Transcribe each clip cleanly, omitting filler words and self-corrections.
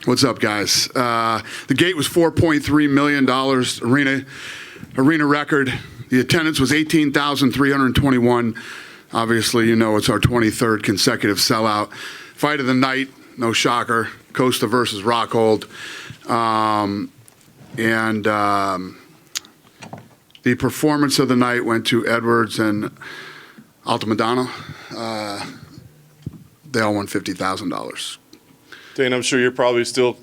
What's up, guys? The gate was $4.3 million, arena record. The attendance was 18,321. Obviously, you know it's our 23rd consecutive sellout. Fight of the night, no shocker, Costa versus Rockhold. The performance of the night went to Edwards and Altamirano. They all won $50,000. Dane, I'm sure you're probably still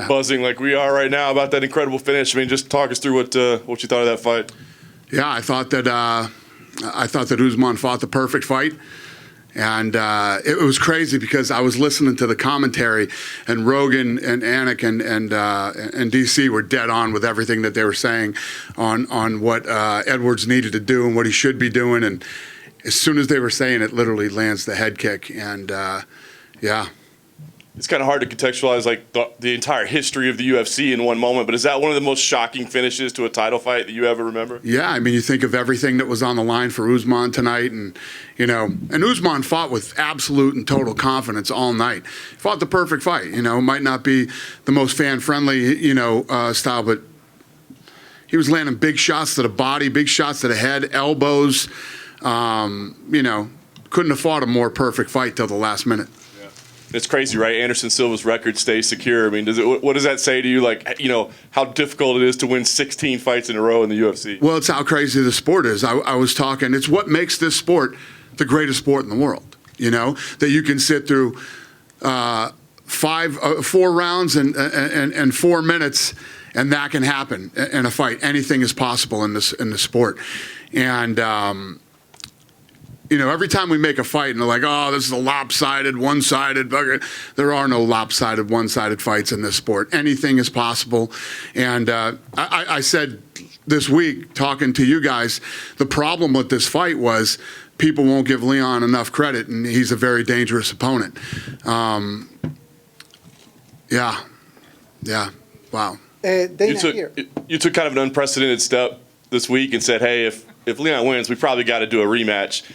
buzzing like we are right now about that incredible finish. I mean, just talk us through what you thought of that fight. Yeah, I thought that Usman fought the perfect fight, and it was crazy because I was listening to the commentary, and Rogan and Anik and DC were dead on with everything that they were saying on what Edwards needed to do and what he should be doing, and as soon as they were saying it, literally lands the head kick, and yeah. It's kind of hard to contextualize like the entire history of the UFC in one moment, but is that one of the most shocking finishes to a title fight that you ever remember? Yeah, I mean, you think of everything that was on the line for Usman tonight, and and Usman fought with absolute and total confidence all night. Fought the perfect fight. Might not be the most fan-friendly, style, but he was landing big shots to the body, big shots to the head, elbows. Couldn't have fought a more perfect fight till the last minute. It's crazy, right? Anderson Silva's record stays secure. I mean, what does that say to you? Like, how difficult it is to win 16 fights in a row in the UFC? Well, it's how crazy the sport is. I was talking, it's what makes this sport the greatest sport in the world, that you can sit through 4 rounds and 4 minutes, and that can happen in a fight. Anything is possible in this sport. And, every time we make a fight and they're like, oh, this is a lopsided, one-sided, there are no lopsided, one-sided fights in this sport. Anything is possible. And I said this week, talking to you guys, the problem with this fight was people won't give Leon enough credit, and he's a very dangerous opponent. Yeah, wow. You took kind of an unprecedented step this week and said, hey, if Leon wins, we probably got to do a rematch.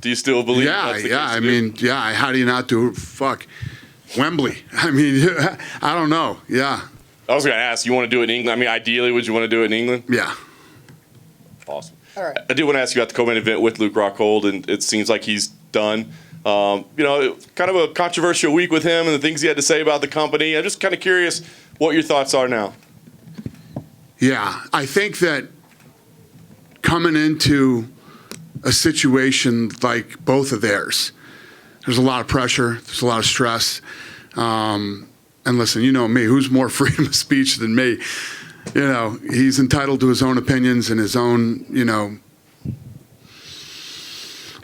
Do you still believe that's the case? I mean, how do you not do Wembley? I mean, I don't know. Yeah. I was going to ask, you want to do it in England? I mean, ideally, would you want to do it in England? Yeah. Awesome. All right. I do want to ask you about the co-main event with Luke Rockhold, and it seems like he's done. Kind of a controversial week with him and the things he had to say about the company. I'm just kind of curious what your thoughts are now. Yeah, I think that coming into a situation like both of theirs, there's a lot of pressure, there's a lot of stress. And listen, you know me, who's more freedom of speech than me? He's entitled to his own opinions and his own,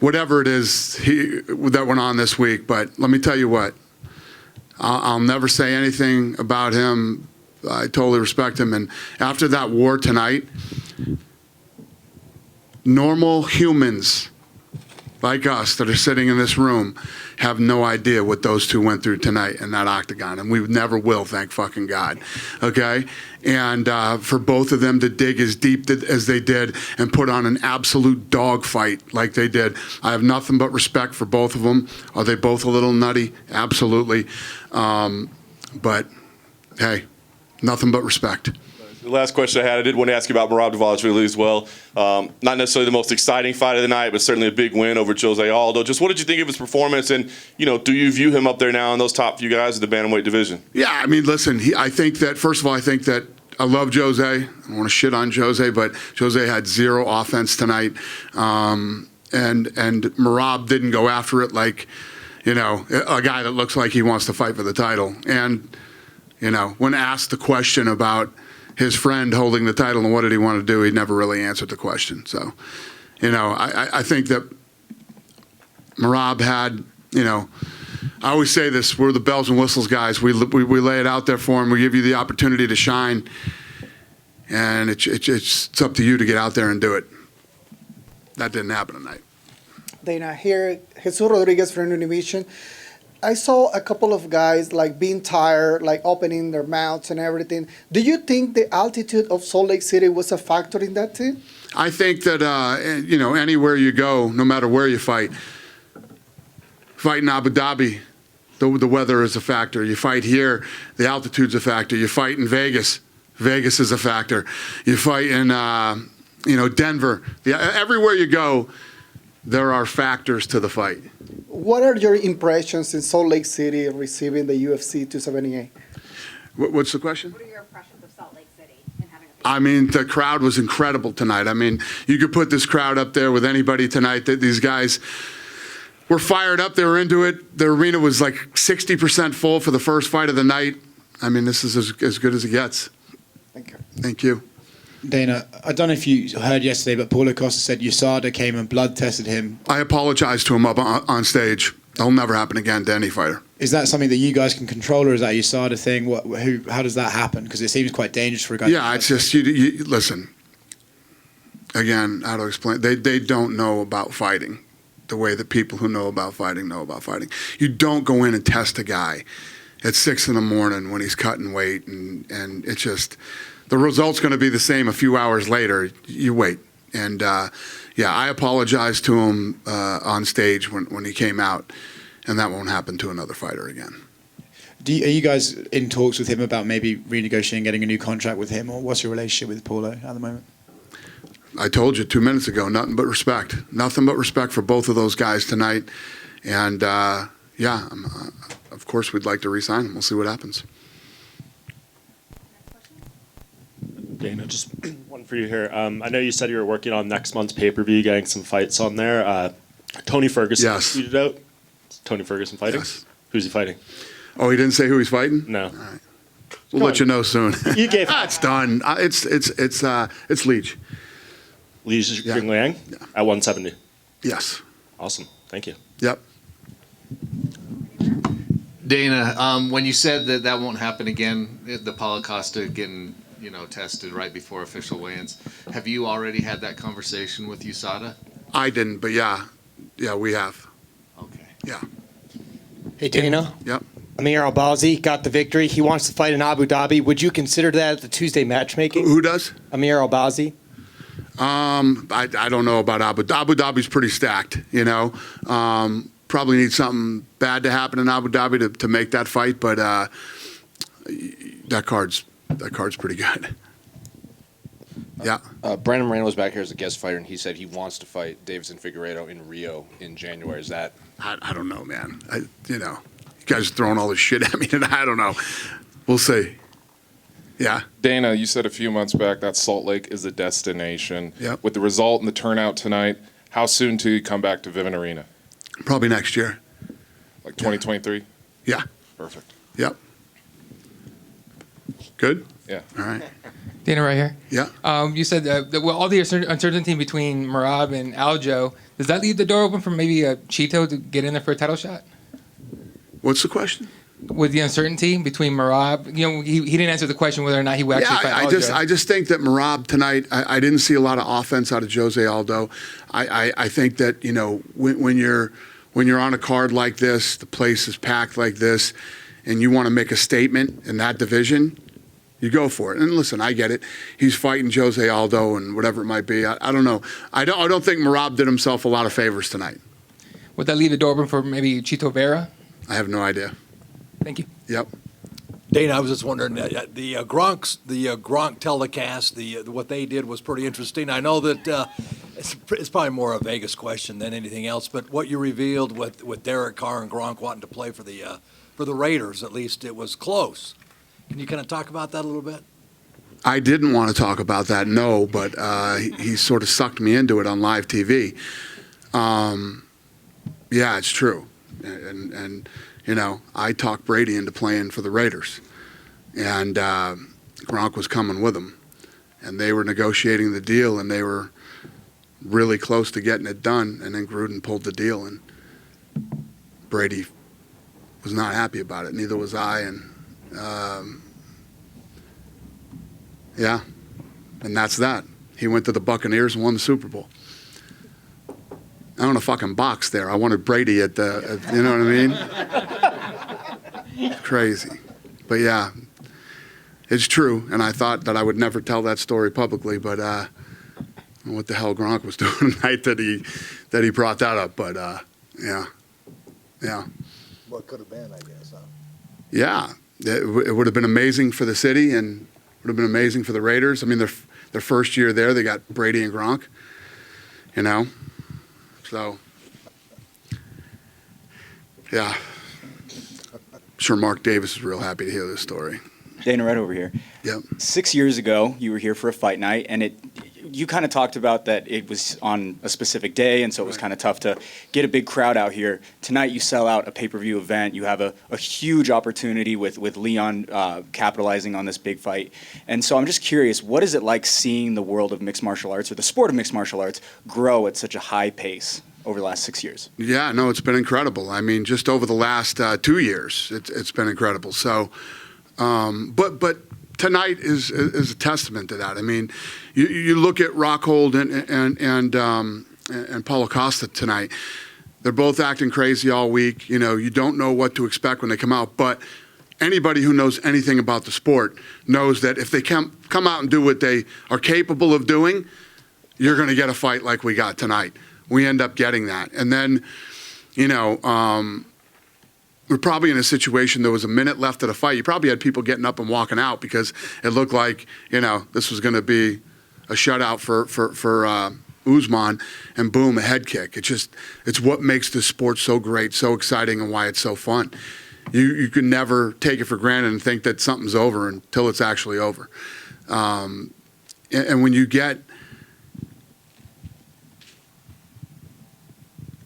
whatever it is that went on this week. But let me tell you what, I'll never say anything about him. I totally respect him. And after that war tonight, normal humans like us that are sitting in this room have no idea what those two went through tonight in that octagon, and we never will, thank fucking God, okay? And for both of them to dig as deep as they did and put on an absolute dogfight like they did, I have nothing but respect for both of them. Are they both a little nutty? Absolutely. But, hey, nothing but respect. The last question I had, I did want to ask you about Merab Dvalishvili as well. Not necessarily the most exciting fight of the night, but certainly a big win over Jose Aldo. Just what did you think of his performance, and do you view him up there now in those top few guys in the bantamweight division? Yeah, I mean, listen, I think that, first of all, I love Jose. I don't want to shit on Jose, but Jose had zero offense tonight, and Merab didn't go after it like, a guy that looks like he wants to fight for the title. And, when asked the question about his friend holding the title and what did he want to do, he never really answered the question. So, I think that Merab had, I always say this, we're the bells and whistles guys. We lay it out there for him. We give you the opportunity to shine. And it's up to you to get out there and do it. That didn't happen tonight. Dana, here, Jesus Rodriguez from Univision. I saw a couple of guys being tired, opening their mouths and everything. Do you think the altitude of Salt Lake City was a factor in that too? I think that, anywhere you go, no matter where you fight in Abu Dhabi, the weather is a factor. You fight here, the altitude's a factor. You fight in Vegas, Vegas is a factor. You fight in Denver. Everywhere you go, there are factors to the fight. What are your impressions in Salt Lake City receiving the UFC 278? What's the question? What are your impressions of Salt Lake City and having a I mean, the crowd was incredible tonight. I mean, you could put this crowd up there with anybody tonight. These guys were fired up. They were into it. The arena was like 60% full for the first fight of the night. I mean, this is as good as it gets. Thank you. Thank you. Dana, I don't know if you heard yesterday, but Paulo Costa said USADA came and blood tested him. I apologized to him up on stage. That'll never happen again to any fighter. Is that something that you guys can control, or is that a USADA thing? How does that happen? Because it seems quite dangerous for a guy. Yeah, it's just, you listen, again, how to explain, they don't know about fighting the way that people who know about fighting know about fighting. You don't go in and test a guy at 6 a.m. when he's cutting weight, and it's just, the result's going to be the same a few hours later. You wait. And, I apologized to him on stage when he came out, and that won't happen to another fighter again. Are you guys in talks with him about maybe renegotiating, getting a new contract with him, or what's your relationship with Paulo at the moment? I told you 2 minutes ago, nothing but respect. Nothing but respect for both of those guys tonight. And, of course, we'd like to re-sign them. We'll see what happens. Dana, just one for you here. I know you said you were working on next month's pay-per-view, getting some fights on there. Tony Ferguson Yes. tweeted out. Is Tony Ferguson fighting? Yes. Who's he fighting? Oh, he didn't say who he's fighting? No. We'll let you know soon. You gave It's done. It's Leach. Li Yeah. Jingliang at 170. Yes. Awesome. Thank you. Yep. Dana, when you said that won't happen again, the Paulo Costa getting tested right before official weigh-ins, have you already had that conversation with USADA? I didn't, but yeah, we have. Okay. Yeah. Hey, Dana. Yep. Amir Albazi got the victory. He wants to fight in Abu Dhabi. Would you consider that the Tuesday matchmaking? Who does? Amir Albazi. I don't know about Abu Dhabi's pretty stacked, Probably need something bad to happen in Abu Dhabi to make that fight, but that card's pretty good. Yeah. Brandon Moreno was back here as a guest fighter, and he said he wants to fight Davison Figueiredo in Rio in January. Is that? I don't know, man. You guys are throwing all this shit at me, and I don't know. We'll see. Yeah. Dana, you said a few months back that Salt Lake is a destination. Yep. With the result and the turnout tonight, how soon till you come back to Vivint Arena? Probably next year. Like 2023? Yeah. Perfect. Yep. Good? Yeah. All right. Dana, right here. Yeah. You said that all the uncertainty between Merab and Aljo, does that leave the door open for maybe a Cheeto to get in there for a title shot? What's the question? With the uncertainty between Merab, he didn't answer the question whether or not he would actually fight Aljo. I just think that Merab tonight, I didn't see a lot of offense out of Jose Aldo. I think that, when you're on a card like this, the place is packed like this, and you want to make a statement in that division, you go for it. And listen, I get it. He's fighting Jose Aldo and whatever it might be. I don't know. I don't think Merab did himself a lot of favors tonight. Would that leave the door open for maybe Chito Vera? I have no idea. Thank you. Yep. Dana, I was just wondering, the Gronk telecast, what they did was pretty interesting. I know that it's probably more a Vegas question than anything else, but what you revealed with Derek Carr and Gronk wanting to play for the Raiders, at least it was close. Can you kind of talk about that a little bit? I didn't want to talk about that, no, but he sort of sucked me into it on live TV. Yeah, it's true. And I talked Brady into playing for the Raiders. And Gronk was coming with him. And they were negotiating the deal, and they were really close to getting it done. And then Gruden pulled the deal, and Brady was not happy about it. Neither was I. And, yeah, and that's that. He went to the Buccaneers and won the Super Bowl. I own a fucking box there. I wanted Brady at you know what I mean? Crazy. But yeah, it's true. And I thought that I would never tell that story publicly, but what the hell Gronk was doing tonight that he brought that up. But yeah. what could have been, I guess, huh? Yeah, it would have been amazing for the city and would have been amazing for the Raiders. I mean, their first year there, they got Brady and Gronk, you know, so yeah. I'm sure Mark Davis is real happy to hear this story. Dana, right over here. Yep. 6 years ago, you were here for a fight night, and you kind of talked about that it was on a specific day, and so it was kind of tough to get a big crowd out here. Tonight, you sell out a pay-per-view event. You have a huge opportunity with Leon capitalizing on this big fight. And so I'm just curious, what is it like seeing the world of mixed martial arts, or the sport of mixed martial arts, grow at such a high pace over the last 6 years? Yeah, no, it's been incredible. I mean, just over the last 2 years, it's been incredible. So, but tonight is a testament to that. I mean, you look at Rockhold and Paulo Costa tonight. They're both acting crazy all week. You know, you don't know what to expect when they come out. But anybody who knows anything about the sport knows that if they come out and do what they are capable of doing, you're going to get a fight like we got tonight. We end up getting that. And then, you know, we're probably in a situation, there was a minute left of the fight. You probably had people getting up and walking out because it looked like, you know, this was going to be a shutout for Usman, and boom, a head kick. It's what makes this sport so great, so exciting, and why it's so fun. You can never take it for granted and think that something's over until it's actually over. And when you get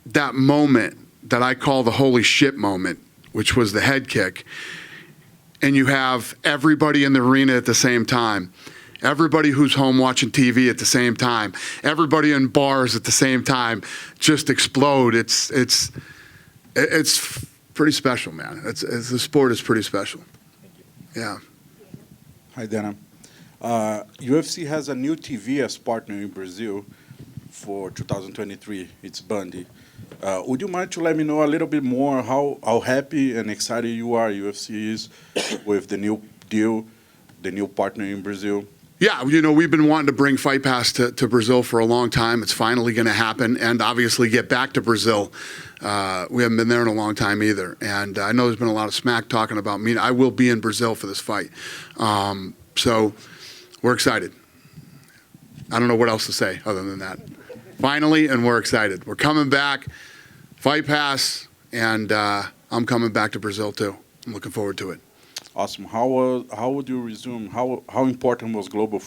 that moment that I call the holy shit moment, which was the head kick, and you have everybody in the arena at the same time, everybody who's home watching TV at the same time, everybody in bars at the same time, just explode. It's pretty special, man. The sport is pretty special. Yeah. Hi, Dana. UFC has a new TV as partner in Brazil for 2023. It's Bundy. Would you mind to let me know a little bit more how happy and excited you are UFC is with the new deal, the new partner in Brazil? Yeah, you know, we've been wanting to bring Fight Pass to Brazil for a long time. It's finally going to happen, and obviously get back to Brazil. We haven't been there in a long time either. And I know there's been a lot of smack talking about me. I will be in Brazil for this fight. So we're excited. I don't know what else to say other than that. Finally, and we're excited. We're coming back, Fight Pass, and I'm coming back to Brazil too. I'm looking forward to it. Awesome. How would you resume? How important was Global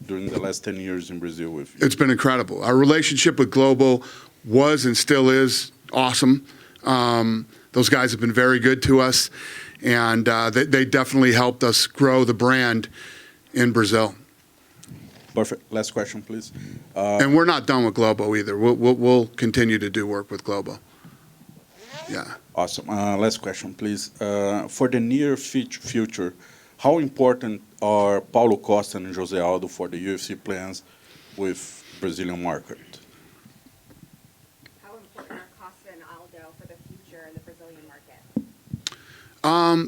during the last 10 years in Brazil with you? It's been incredible. Our relationship with Global was and still is awesome. Those guys have been very good to us, and they definitely helped us grow the brand in Brazil. Perfect. Last question, please. And we're not done with Globo either. We'll continue to do work with Globo. Yeah. Awesome. Last question, please. For the near future, how important are Paulo Costa and Jose Aldo for the UFC plans with Brazilian market? How important are Costa and Aldo for the future in the Brazilian market?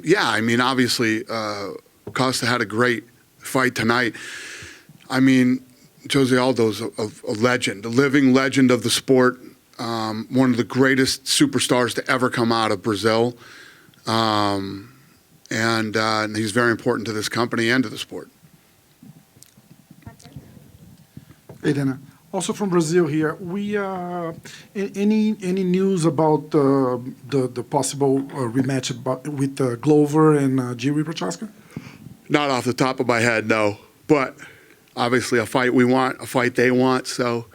Yeah, I mean, obviously, Costa had a great fight tonight. I mean, Jose Aldo's a legend, a living legend of the sport, one of the greatest superstars to ever come out of Brazil. And he's very important to this company and to the sport. Hey, Dana. Also from Brazil here. We any news about the possible rematch with Glover and Jiri Prochazka? Not off the top of my head, no. But obviously, a fight we want, a fight they want. So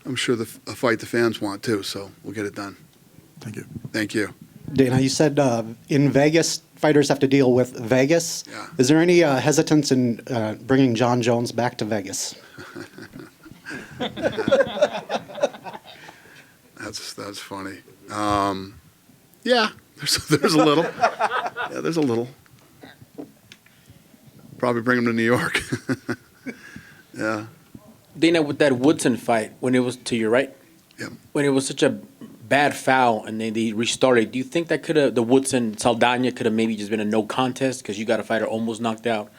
I'm sure a fight the fans want too. So we'll get it done. Thank you. Thank you. Dana, you said in Vegas, fighters have to deal with Vegas. Yeah. Is there any hesitance in bringing John Jones back to Vegas? That's funny. Yeah, there's a little. Yeah, there's a little. Probably bring him to New York. Yeah. Dana, with that Woodson fight, when it was to your right, when it was such a bad foul and then they restarted, do you think that the Woodson Saldana could have maybe just been a no contest because you got a fighter almost knocked out,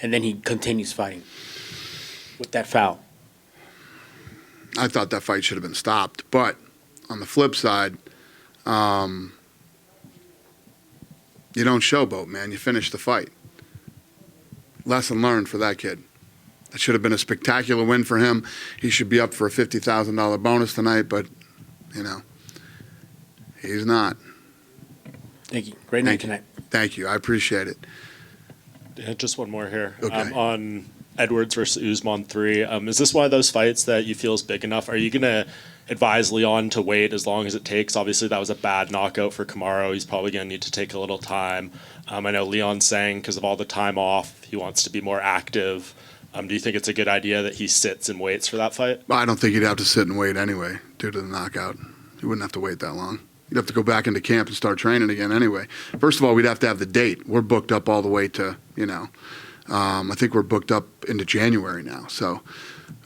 and then he continues fighting with that foul? I thought that fight should have been stopped, but on the flip side, You don't showboat, man. You finish the fight. Lesson learned for that kid. It should have been a spectacular win for him. He should be up for a $50,000 bonus tonight, but, you know, he's not. Thank you. Great night tonight. Thank you. I appreciate it. Yeah, just one more here. Okay. On Edwards versus Usman III, is this one of those fights that you feel is big enough? Are you going to advise Leon to wait as long as it takes? Obviously, that was a bad knockout for Kamaru. He's probably going to need to take a little time. I know Leon's saying because of all the time off, he wants to be more active. Do you think it's a good idea that he sits and waits for that fight? I don't think he'd have to sit and wait anyway due to the knockout. He wouldn't have to wait that long. You'd have to go back into camp and start training again anyway. First of all, we'd have to have the date. We're booked up all the way to, you know, I think we're booked up into January now. So,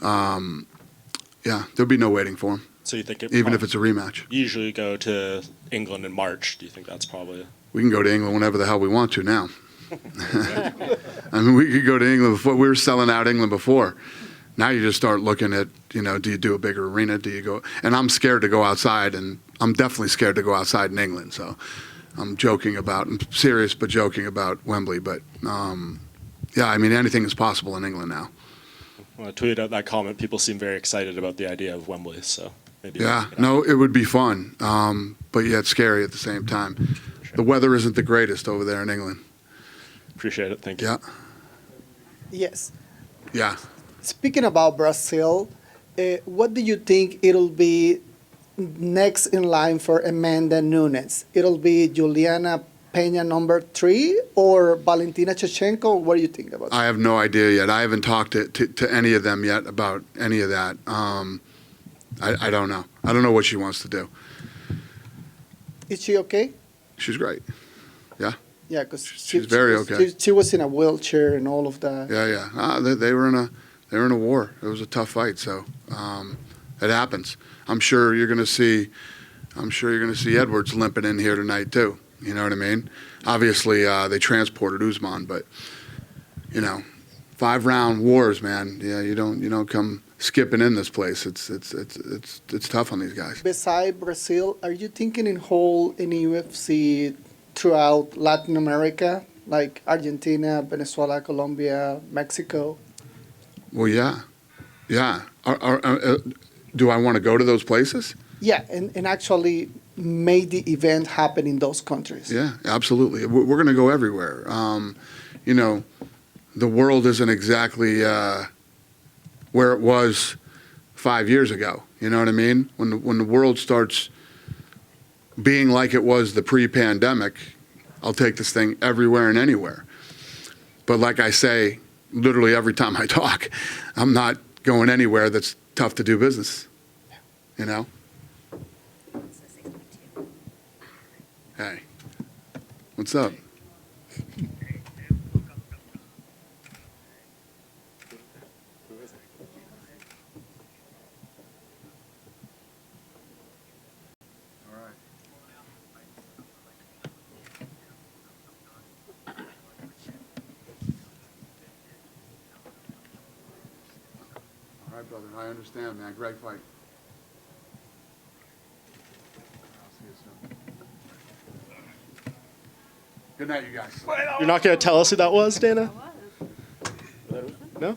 yeah, there'll be no waiting for him. So you think even if it's a rematch? You usually go to England in March. Do you think that's probably? We can go to England whenever the hell we want to now. I mean, we could go to England before. We were selling out England before. Now you just start looking at, you know, do you do a bigger arena? Do you go? And I'm scared to go outside, and I'm definitely scared to go outside in England. So I'm serious, but joking about Wembley. But yeah, I mean, anything is possible in England now. When I tweeted out that comment, people seem very excited about the idea of Wembley. So maybe. Yeah, no, it would be fun, but yet scary at the same time. Sure. The weather isn't the greatest over there in England. Appreciate it. Thank you. Yeah. Yes. Yeah. Speaking about Brazil, what do you think it'll be next in line for Amanda Nunes? It'll be Juliana Peña #3 or Valentina Shevchenko? What do you think about that? I have no idea yet. I haven't talked to any of them yet about any of that. I don't know. I don't know what she wants to do. Is she okay? She's great. Yeah. Yeah, because she's very okay. She was in a wheelchair and all of that. Yeah, yeah. They were in a war. It was a tough fight, so it happens. I'm sure you're going to see Edwards limping in here tonight too. You know what I mean? Obviously, they transported Usman, but you know, 5-round wars, man. Yeah, you don't come skipping in this place. It's tough on these guys. Besides Brazil, are you thinking in hold in UFC throughout Latin America, like Argentina, Venezuela, Colombia, Mexico? Well, yeah. Do I want to go to those places? Yeah, and actually made the event happen in those countries. Yeah, absolutely. We're going to go everywhere. You know, the world isn't exactly where it was 5 years ago. You know what I mean? When the world starts being like it was the pre-pandemic, I'll take this thing everywhere and anywhere. But like I say, literally every time I talk, I'm not going anywhere that's tough to do business. You know? Hey, what's up? All right, brother. I understand, man. Great fight. I'll see you soon. Good night, you guys. You're not going to tell us who that was, Dana? No?